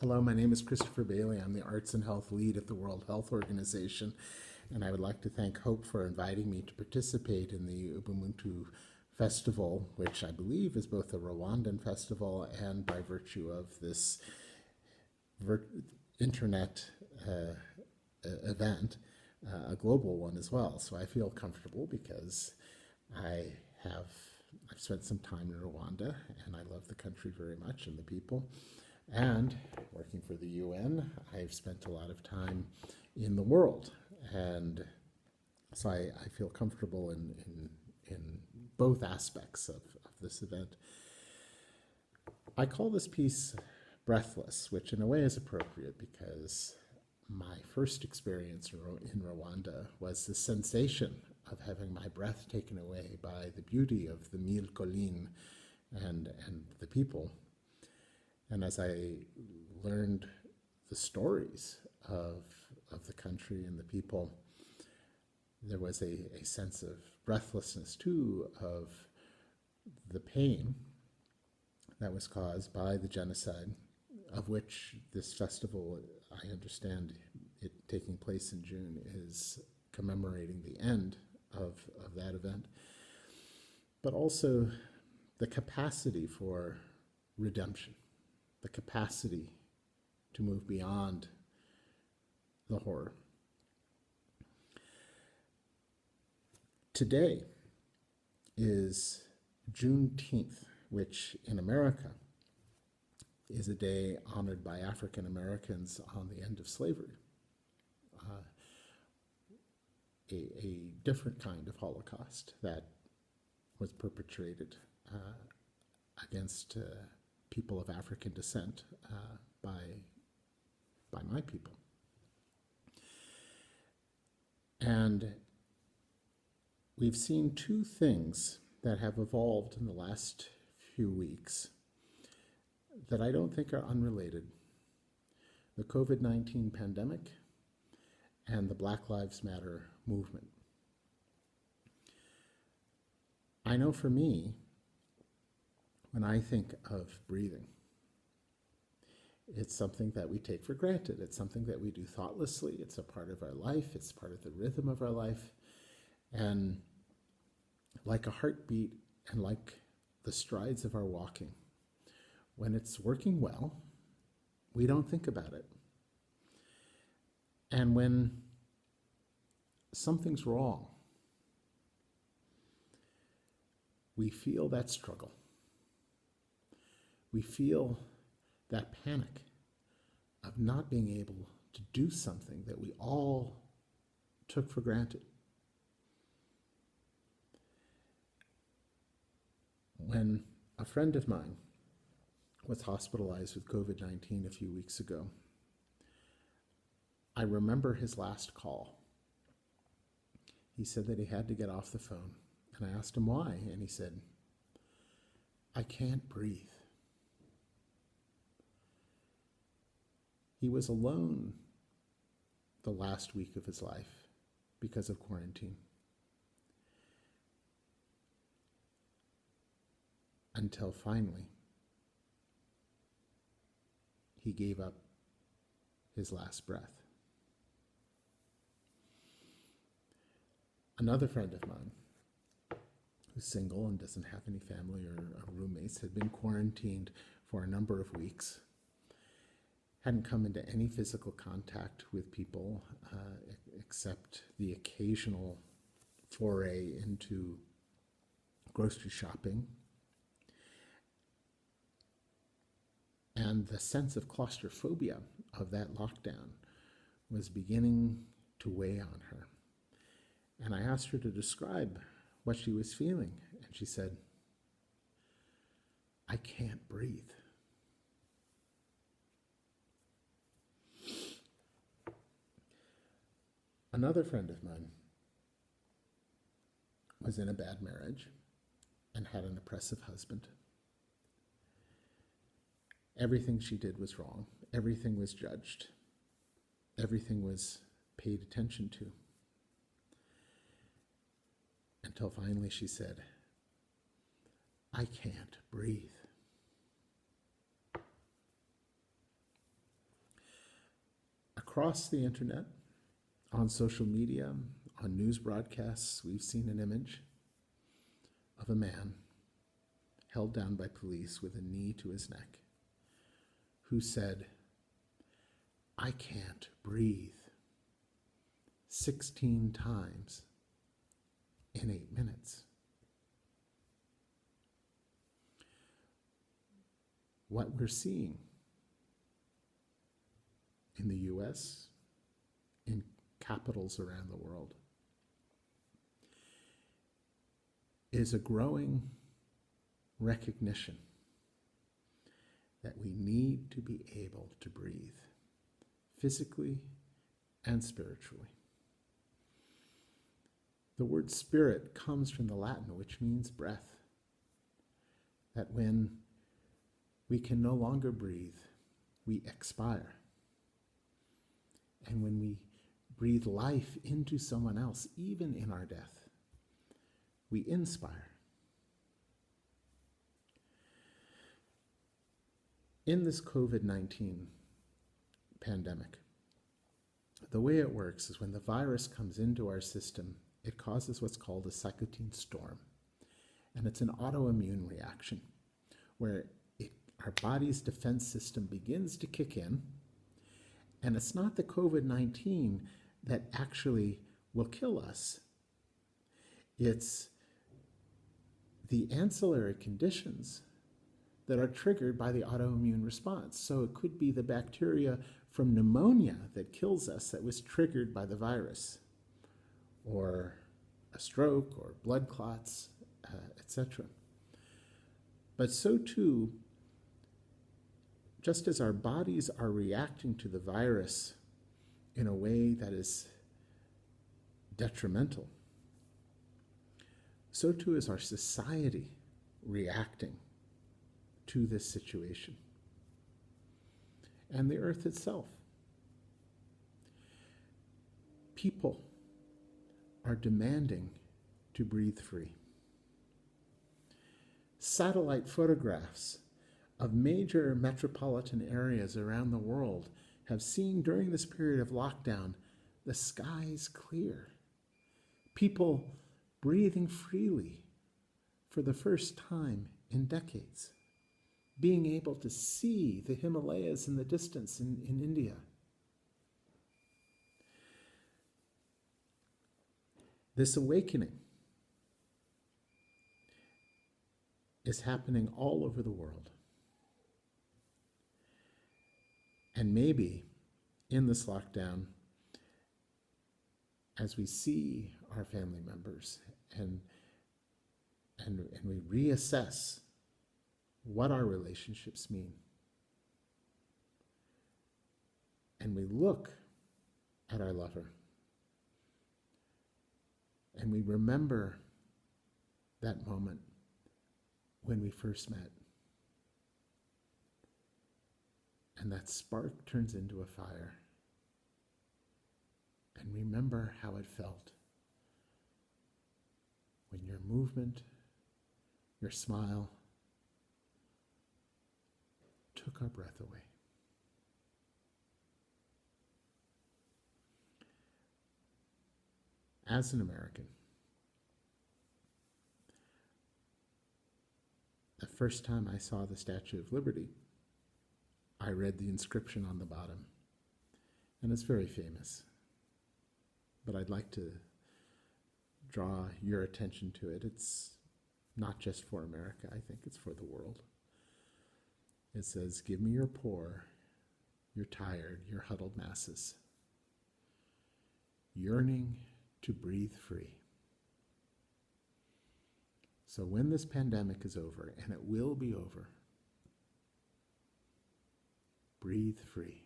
Hello, my name is Christopher Bailey. I'm the Arts and Health Lead at the World Health Organization, and I would like to thank Hope for inviting me to participate in the Ubumuntu Festival, which I believe is both a Rwandan festival and, by virtue of this internet event, a global one as well. So I feel comfortable because I have I've spent some time in Rwanda, and I love the country very much and the people. And working for the UN, I've spent a lot of time in the world, and so I feel comfortable in both aspects of this event. I call this piece Breathless, which in a way is appropriate because my first experience in Rwanda was the sensation of having my breath taken away by the beauty of the Mille Collines and the people. And as I learned the stories of the country and the people, there was a sense of breathlessness too, of the pain that was caused by the genocide, of which this festival, I understand it taking place in June, is commemorating the end of that event, but also the capacity for redemption, the capacity to move beyond the horror. Today is Juneteenth, which in America is a day honored by African Americans on the end of slavery, a different kind of Holocaust that was perpetrated against people of African descent by my people. And we've seen two things that have evolved in the last few weeks that I don't think are unrelated. The COVID-19 pandemic and the Black Lives Matter movement. I know for me, when I think of breathing, it's something that we take for granted. It's something that we do thoughtlessly. It's a part of our life. It's part of the rhythm of our life. And like a heartbeat and like the strides of our walking, when it's working well, we don't think about it. And when something's wrong, we feel that struggle. We feel that panic of not being able to do something that we all took for granted. When a friend of mine was hospitalized with COVID-19 a few weeks ago, I remember his last call. He said that he had to get off the phone, and I asked him why, and he said, "I can't breathe." He was alone the last week of his life because of quarantine, until finally he gave up his last breath. Another friend of mine, who's single and doesn't have any family or roommates, had been quarantined for a number of weeks, hadn't come into any physical contact with people except the occasional foray into grocery shopping. And the sense of claustrophobia of that lockdown was beginning to weigh on her. And I asked her to describe what she was feeling, and she said, "I can't breathe." Another friend of mine was in a bad marriage and had an oppressive husband. Everything she did was wrong. Everything was judged. Everything was paid attention to. Until finally she said, "I can't breathe." Across the internet, on social media, on news broadcasts, we've seen an image of a man held down by police with a knee to his neck, who said, "I can't breathe," 16 times in 8 minutes. What we're seeing in the US, in capitals around the world, is a growing recognition that we need to be able to breathe physically and spiritually. The word spirit comes from the Latin, which means breath. That when we can no longer breathe, we expire. And when we breathe life into someone else, even in our death, we inspire. In this COVID-19 pandemic, the way it works is when the virus comes into our system, it causes what's called a cytokine storm. And it's an autoimmune reaction where our body's defense system begins to kick in. And it's not the COVID-19 that actually will kill us. It's the ancillary conditions that are triggered by the autoimmune response. So it could be the bacteria from pneumonia that kills us that was triggered by the virus, or a stroke, or blood clots, etc. But so too, just as our bodies are reacting to the virus in a way that is detrimental, so too is our society reacting to this situation, and the earth itself. People are demanding to breathe free. Satellite photographs of major metropolitan areas around the world have seen during this period of lockdown the skies clear, people breathing freely for the first time in decades, being able to see the Himalayas in the distance in India. This awakening is happening all over the world. And maybe in this lockdown, as we see our family members and we reassess what our relationships mean, and we look at our lover and we remember that moment when we first met, and that spark turns into a fire, and remember how it felt when your movement, your smile, took our breath away. As an American, the first time I saw the Statue of Liberty, I read the inscription on the bottom, and it's very famous, but I'd like to draw your attention to it. It's not just for America, I think it's for the world. It says, "Give me your poor, your tired, your huddled masses, yearning to breathe free." So when this pandemic is over, and it will be over, breathe free.